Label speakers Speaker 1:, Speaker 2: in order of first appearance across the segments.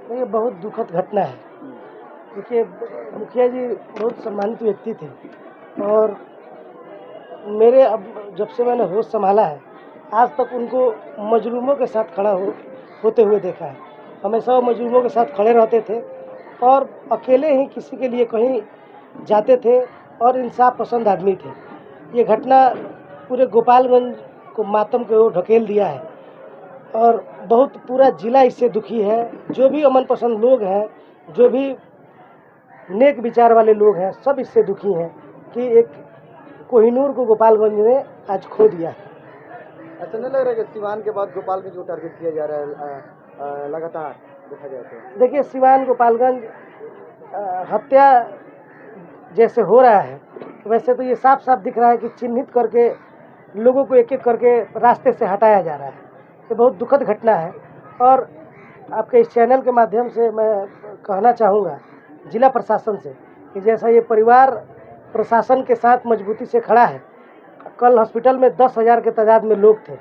Speaker 1: ये बहुत दुखद घटना है। देखिए, मुखिया जी बहुत सम्मानित व्यक्ति थे और मेरे अब जब से मैंने होश संभाला है, आज तक उनको मजलूमों के साथ खड़ा होते हुए देखा है। हमेशा वो मजलूमों के साथ खड़े रहते थे और अकेले ही किसी के लिए कहीं जाते थे और इंसाफ पसंद आदमी थे। ये घटना पूरे गोपालगंज को मातम की ओर ढकेल दिया है और बहुत पूरा जिला इससे दुखी है। जो भी अमन पसंद लोग हैं, जो भी नेक विचार वाले लोग हैं, सब इससे दुखी हैं कि एक कोहिनूर को गोपालगंज ने आज खो दिया है।
Speaker 2: ऐसा नहीं लग रहा है कि सिवान के बाद गोपालगंज को टारगेट किया जा रहा है लगातार देखा जाए तो?
Speaker 1: देखिए, सिवान गोपालगंज हत्या जैसे हो रहा है, वैसे तो ये साफ साफ दिख रहा है कि चिन्हित करके लोगों को एक एक करके रास्ते से हटाया जा रहा है। ये बहुत दुखद घटना है और आपके इस चैनल के माध्यम से मैं कहना चाहूँगा जिला प्रशासन से कि जैसा ये परिवार प्रशासन के साथ मजबूती से खड़ा है। कल हॉस्पिटल में 10,000 के तादाद में लोग थे,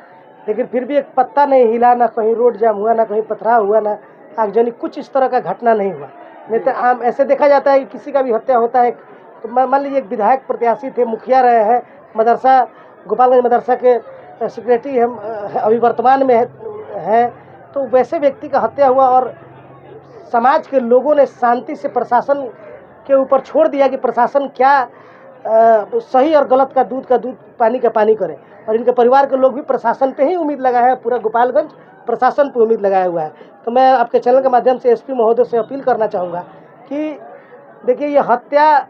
Speaker 1: लेकिन फिर भी एक पत्ता नहीं हिला, ना कहीं रोड जाम हुआ, ना कहीं पथराव हुआ, ना आगजनी, कुछ इस तरह का घटना नहीं हुआ। नहीं तो आम ऐसे देखा जाता है कि किसी का भी हत्या होता है तो मान लीजिए एक विधायक प्रत्याशी थे, मुखिया रहे हैं, मदरसा गोपालगंज मदरसा के सेक्रेटरी हम अभी वर्तमान में है, तो वैसे व्यक्ति का हत्या हुआ और समाज के लोगों ने शांति से प्रशासन के ऊपर छोड़ दिया कि प्रशासन क्या सही और गलत का दूध पानी का पानी करे। और इनके परिवार के लोग भी प्रशासन पे ही उम्मीद लगाए हैं, पूरा गोपालगंज प्रशासन पे उम्मीद लगाया हुआ है। तो मैं आपके चैनल के माध्यम से एसपी महोदय से अपील करना चाहूँगा कि देखिए, ये हत्या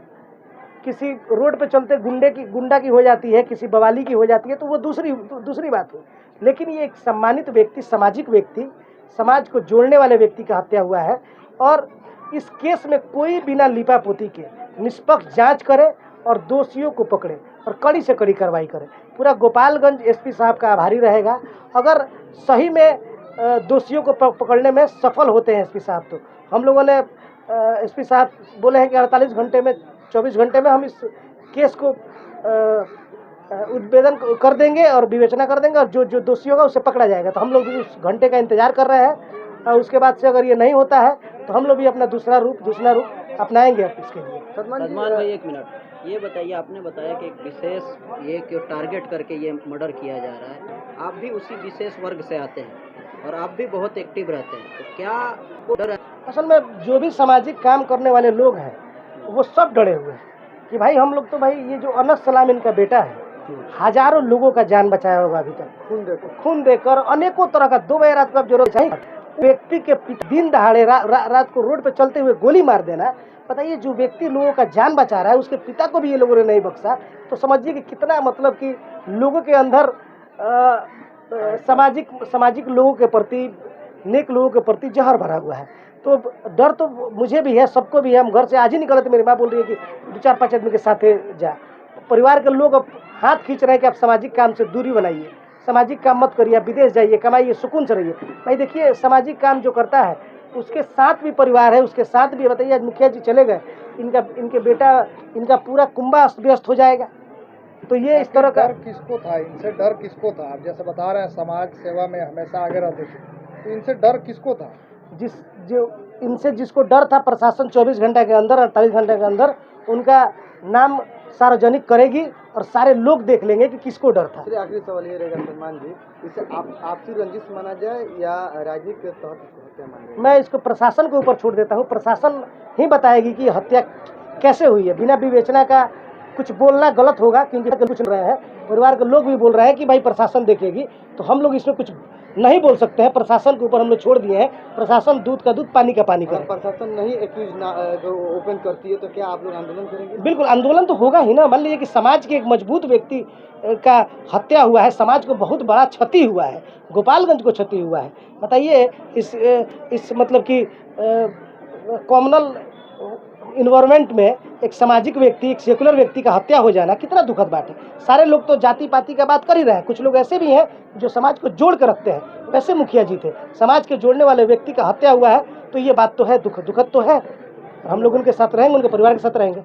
Speaker 1: किसी रोड पे चलते गुंडा की हो जाती है, किसी बवाली की हो जाती है, तो वो दूसरी बात हुई। लेकिन ये एक सम्मानित व्यक्ति, सामाजिक व्यक्ति, समाज को जोड़ने वाले व्यक्ति का हत्या हुआ है और इस केस में कोई बिना लिपापोती के निष्पक्ष जांच करे और दोषियों को पकड़े और कड़ी से कड़ी कार्रवाई करे। पूरा गोपालगंज एसपी साहब का आभारी रहेगा अगर सही में दोषियों को पकड़ने में सफल होते हैं एसपी साहब। तो हम लोगों ने एसपी साहब बोले हैं कि 48 घंटे में 24 घंटे में हम इस केस को उद्भेदन कर देंगे और विवेचना कर देंगे और जो दोषी होगा उसे पकड़ा जाएगा। तो हम लोग भी उस घंटे का इंतजार कर रहे हैं और उसके बाद से अगर ये नहीं होता है तो हम लोग भी अपना दूसरा रूप अपनाएंगे इसके लिए।
Speaker 3: सलमान भाई, एक मिनट, ये बताइए, आपने बताया कि एक विशेष ये क्यों टारगेट करके ये मर्डर किया जा रहा है, आप भी उसी विशेष वर्ग से आते हैं और आप भी बहुत एक्टिव रहते हैं, तो क्या डर है?
Speaker 1: असल में जो भी सामाजिक काम करने वाले लोग हैं वो सब डरे हुए हैं कि भाई हम लोग तो भाई ये जो अनस सलाम इनका बेटा है, हजारों लोगों का जान बचाया होगा अभी तक, खून देकर अनेकों तरह का 2 बजे रात को जरूरत चाहिए व्यक्ति के दिन दहाड़े रात को रोड पे चलते हुए गोली मार देना। बताइए, जो व्यक्ति लोगों का जान बचा रहा है उसके पिता को भी ये लोगों ने नहीं बख्शा, तो समझिए कि कितना मतलब कि लोगों के अंदर सामाजिक लोगों के प्रति, नेक लोगों के प्रति जहर भरा हुआ है। तो डर तो मुझे भी है, सबको भी है। हम घर से आज ही निकले थे, मेरी माँ बोल रही है कि 2-4-5 आदमी के साथ जा। परिवार के लोग अब हाथ खींच रहे हैं कि आप सामाजिक काम से दूरी बनाइए, सामाजिक काम मत करिए, आप विदेश जाइए, कमाइए, सुकून से रहिए। भाई देखिए, सामाजिक काम जो करता है उसके साथ भी परिवार है, उसके साथ भी बताइए, आज मुखिया जी चले गए, इनके बेटा, इनका पूरा कुंबा अस्त व्यस्त हो जाएगा। तो ये इस तरह का
Speaker 2: डर किसको था, इनसे डर किसको था? आप जैसे बता रहे हैं समाज सेवा में हमेशा आगे रहते थे, तो इनसे डर किसको था?
Speaker 1: इनसे जिसको डर था, प्रशासन 24 घंटे के अंदर, 48 घंटे के अंदर उनका नाम सार्वजनिक करेगी और सारे लोग देख लेंगे कि किसको डर था।
Speaker 2: आखिरी सवाल ये रहेगा सलमान जी, इसे आपसी रंजिश माना जाए या राजनीति के तहत हत्या माना जाए?
Speaker 1: मैं इसको प्रशासन के ऊपर छोड़ देता हूँ। प्रशासन ही बताएगी कि हत्या कैसे हुई है। बिना विवेचना का कुछ बोलना गलत होगा, क्योंकि कुछ रहे हैं, परिवार के लोग भी बोल रहे हैं कि भाई प्रशासन देखेगी, तो हम लोग इसमें कुछ नहीं बोल सकते हैं। प्रशासन के ऊपर हम लोग छोड़ दिए हैं, प्रशासन दूध का दूध पानी का पानी करे।
Speaker 2: प्रशासन नहीं एक्यूज ओपन करती है तो क्या आप लोग आंदोलन करेंगे?
Speaker 1: बिल्कुल, आंदोलन तो होगा ही ना। मान लीजिए कि समाज के एक मजबूत व्यक्ति का हत्या हुआ है, समाज को बहुत बड़ा क्षति हुआ है, गोपालगंज को क्षति हुआ है। बताइए, इस मतलब कि कॉमनल इन्वायरमेंट में एक सामाजिक व्यक्ति, एक सेकुलर व्यक्ति का हत्या हो जाना कितना दुखद बात है। सारे लोग तो जाति पाति का बात कर ही रहे हैं, कुछ लोग ऐसे भी हैं जो समाज को जोड़ कर रखते हैं। वैसे मुखिया जी थे, समाज के जोड़ने वाले व्यक्ति का हत्या हुआ है, तो ये बात तो है दुखद तो है। हम लोग उनके साथ रहेंगे, उनके परिवार के साथ रहेंगे।